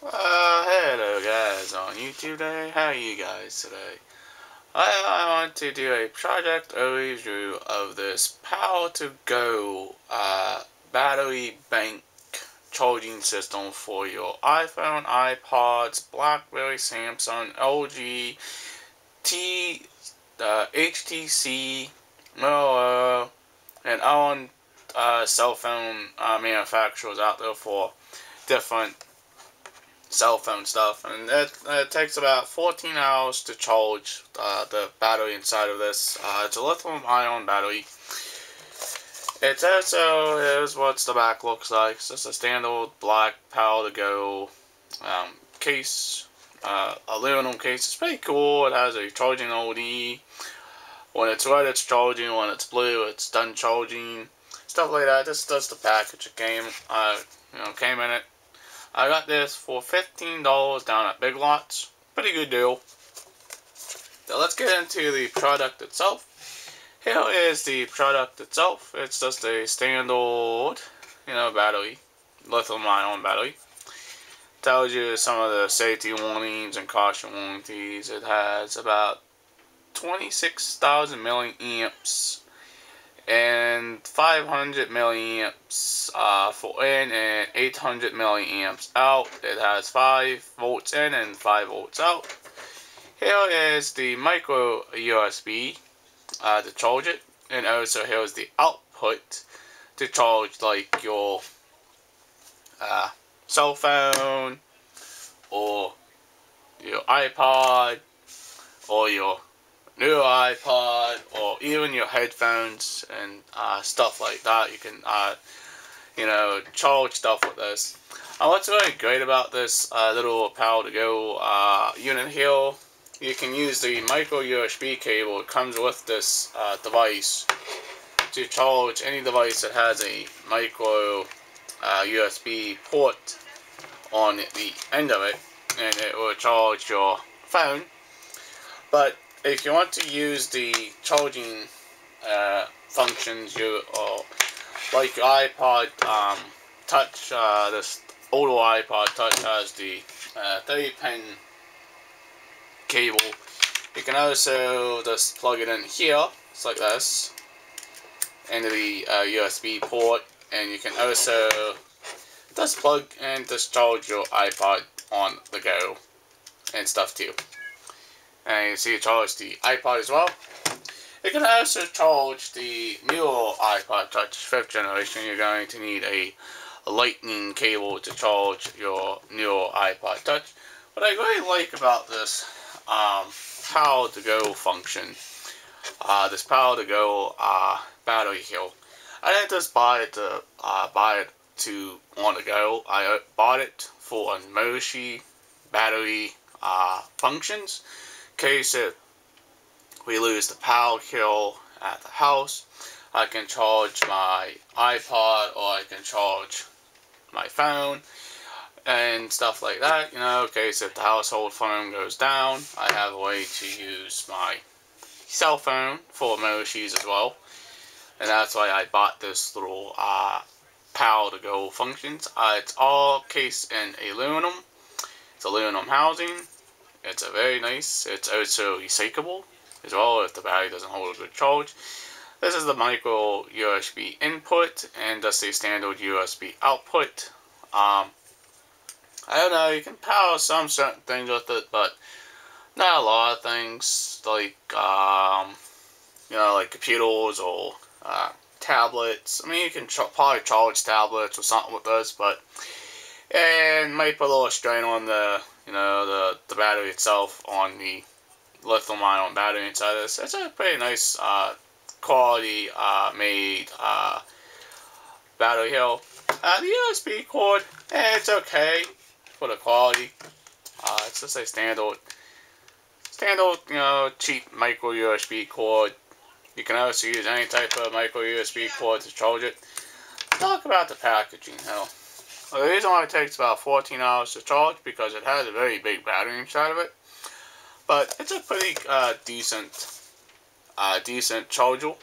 Hello guys on YouTube today. How are you guys today? I want to do a project overview of this Power to Go battery bank charging system for your iPhone, iPods, BlackBerry, Samsung, LG, HTC, Motorola, and on cell phone manufacturers out there for different cell phone stuff, and it takes about 14 hours to charge the battery inside of this. It's a lithium-ion battery. It's also, here's what the back looks like. It's just a standard black Power to Go case, aluminum case. It's pretty cool. It has a charging LED. When it's red, it's charging. When it's blue, it's done charging. Stuff like that. This does the package. It came in it. I got this for $15 down at Big Lots. Pretty good deal. So let's get into the product itself. Here is the product itself. It's just a standard, battery, lithium-ion battery. Tells you some of the safety warnings and caution warranties. It has about 26,000 milliamps and 500 milliamps for in and 800 milliamps out. It has 5 volts in and 5 volts out. Here is the micro USB to charge it, and also here's the output to charge like your cell phone or your iPod or your new iPod, or even your headphones and stuff like that. You can, charge stuff with this. What's really great about this little Power to Go unit here, you can use the micro USB cable. It comes with this device to charge any device that has a micro USB port on the end of it, and it will charge your phone. But if you want to use the charging functions, like your iPod Touch, this older iPod Touch has the 30-pin cable. You can also just plug it in here, it's like this, into the USB port, and you can also just plug and discharge your iPod on the go and stuff too. And you see it charge the iPod as well. You can also charge the newer iPod Touch 5th generation. You're going to need a lightning cable to charge your newer iPod Touch. What I really like about this Power to Go function, this Power to Go battery here, I didn't just buy it to on the go. I bought it for emergency battery functions. In case we lose the power here at the house, I can charge my iPod or I can charge my phone and stuff like that. In case if the household phone goes down, I have a way to use my cell phone for emergencies as well. And that's why I bought this little Power to Go functions. It's all cased in aluminum. It's aluminum housing. It's a very nice. It's also recyclable as well if the battery doesn't hold a good charge. This is the micro USB input and just a standard USB output. I don't know, you can power some certain things with it, but not a lot of things like like computers or tablets. I mean, you can probably charge tablets or something with this, but it might put a little strain on the the battery itself, on the lithium-ion battery inside this. It's a pretty nice quality made battery here. The USB cord, it's okay for the quality. It's just a standard, cheap micro USB cord. You can also use any type of micro USB cord to charge it. Let's talk about the packaging now. Well, the reason why it takes about 14 hours to charge, because it has a very big battery inside of it. But it's a pretty decent charger.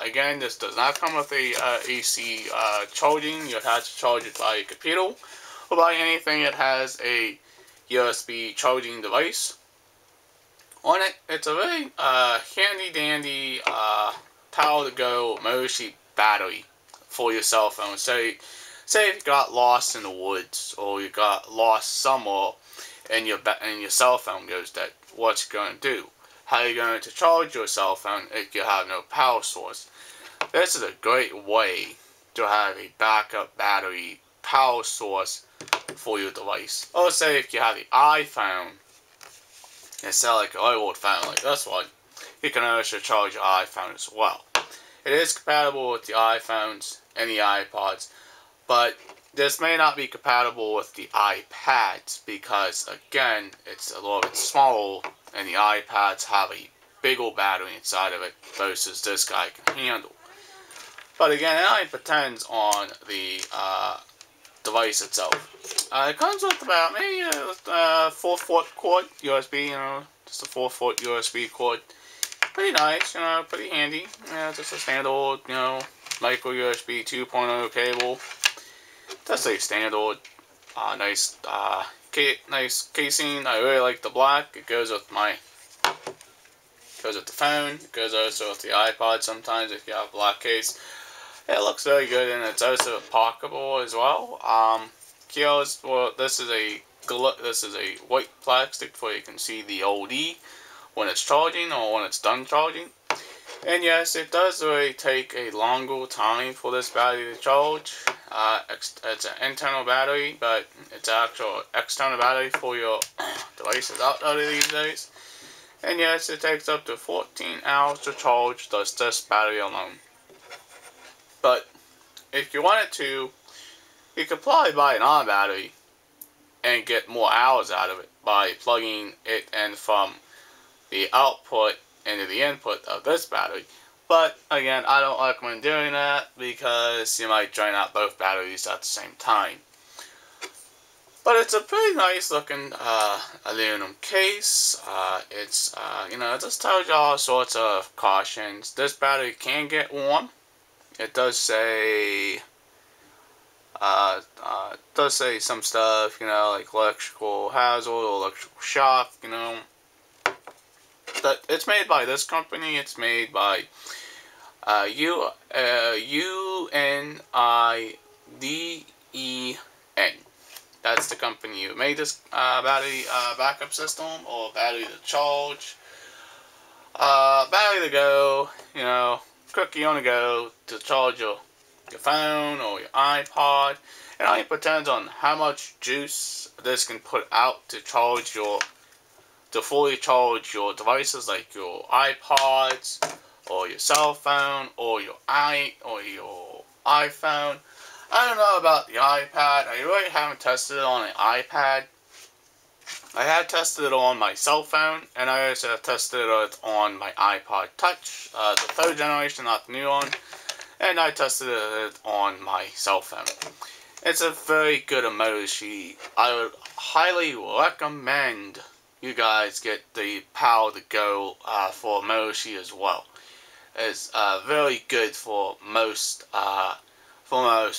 Again, this does not come with a AC charging. You have to charge it by a computer, or buy anything that has a USB charging device on it. It's a very handy dandy power to go Moshi battery for your cell phone. Say if you got lost in the woods or you got lost somewhere and your cell phone goes dead, what's it going to do? How are you going to charge your cell phone if you have no power source? This is a great way to have a backup battery power source for your device. Or say if you have the iPhone, instead of like an old phone like this one, you can also charge your iPhone as well. It is compatible with the iPhones and the iPods, but this may not be compatible with the iPads because, again, it's a little bit smaller and the iPads have a big old battery inside of it versus this guy can handle. But again, it only depends on the device itself. It comes with about maybe a 4-foot cord USB, just a 4-foot USB cord. Pretty nice, pretty handy. Just a standard, micro USB 2.0 cable. That's a standard, nice casing. I really like the black. It goes with the phone. It goes also with the iPod sometimes if you have a black case. It looks very good, and it's also pocketable as well. This is a white plastic where you can see the OD when it's charging or when it's done charging. And yes, it does really take a longer time for this battery to charge. It's an internal battery, but it's actual external battery for your devices out there these days. And yes, it takes up to 14 hours to charge just this battery alone. But if you wanted to, you could probably buy another battery and get more hours out of it by plugging it in from the output into the input of this battery. But again, I don't recommend doing that because you might drain out both batteries at the same time. But it's a pretty nice looking aluminum case. It just tells you all sorts of cautions. This battery can get warm. It does say some stuff, like electrical hazard or electrical shock, But it's made by this company. It's made by Uniden. That's the company who made this battery backup system, or battery to charge, battery to go, cookie on the go to charge your phone or your iPod. It only depends on how much juice this can put out to fully charge your devices like your iPods or your cell phone or your iPhone. I don't know about the iPad. I really haven't tested it on an iPad. I have tested it on my cell phone, and I also have tested it on my iPod Touch, the 3rd generation, not the new one, and I tested it on my cell phone. It's a very good emoji. I would highly recommend you guys get the power to go for Moshi as well. It's very good for most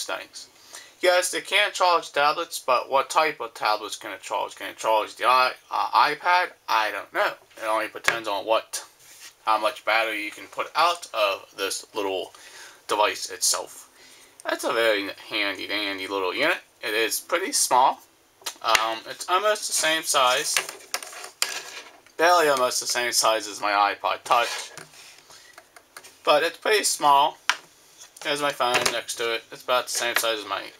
things. Yes, they can charge tablets, but what type of tablets can it charge? Can it charge the iPad? I don't know. It only depends on how much battery you can put out of this little device itself. It's a very handy dandy little unit. It is pretty small. It's almost the same size. Barely almost the same size as my iPod Touch. But it's pretty small. There's my phone next to it. It's about the same size as my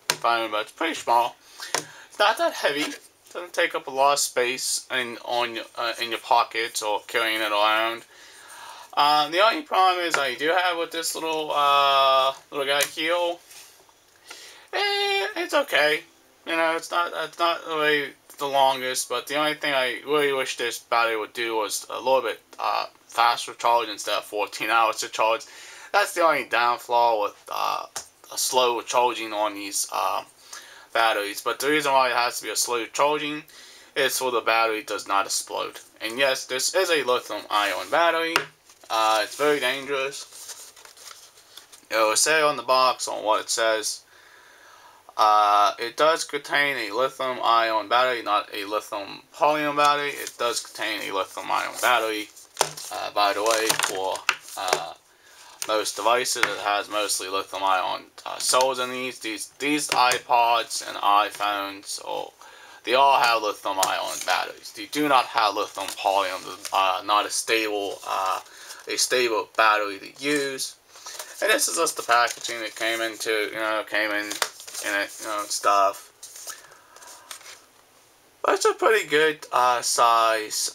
phone, but it's pretty small. It's not that heavy. It doesn't take up a lot of space in your pockets or carrying it around. The only problem is I do have with this little guy here. It's okay. It's not really the longest, but the only thing I really wish this battery would do was a little bit faster charge instead of 14 hours to charge. That's the only downfall with a slow charging on these batteries. But the reason why it has to be a slow charging is so the battery does not explode. And yes, this is a lithium-ion battery. It's very dangerous. It will say on the box on what it says. It does contain a lithium-ion battery, not a lithium-polyon battery. It does contain a lithium-ion battery. By the way, for most devices, it has mostly lithium-ion cells in these. These iPods and iPhones, they all have lithium-ion batteries. They do not have lithium-polyon, not a stable battery to use. And this is just the packaging that came into, came in it, and stuff. But it's a pretty good size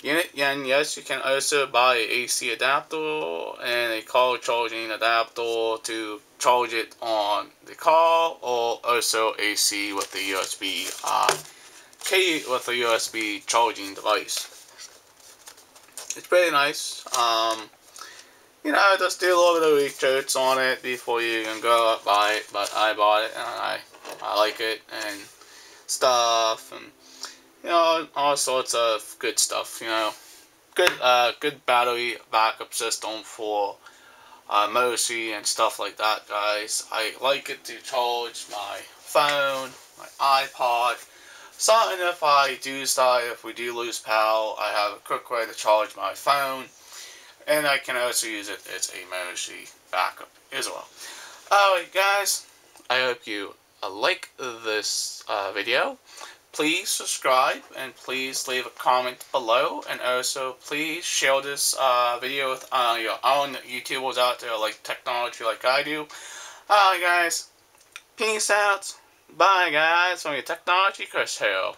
unit. And yes, you can also buy an AC adapter and a car charging adapter to charge it on the car, or also AC with the USB key with a USB charging device. It's pretty nice. Just do a little bit of research on it before you can go out buy it. But I bought it and I like it and stuff, and all sorts of good stuff. Good battery backup system for Moshi and stuff like that, guys. I like it to charge my phone, my iPod. Something if we do lose power, I have a quick way to charge my phone. And I can also use it as a Moshi backup as well. Alright guys, I hope you like this video. Please subscribe and please leave a comment below. And also please share this video with your own YouTubers out there like technology like I do. Alright guys, peace out. Bye guys, from your Technology Chris here.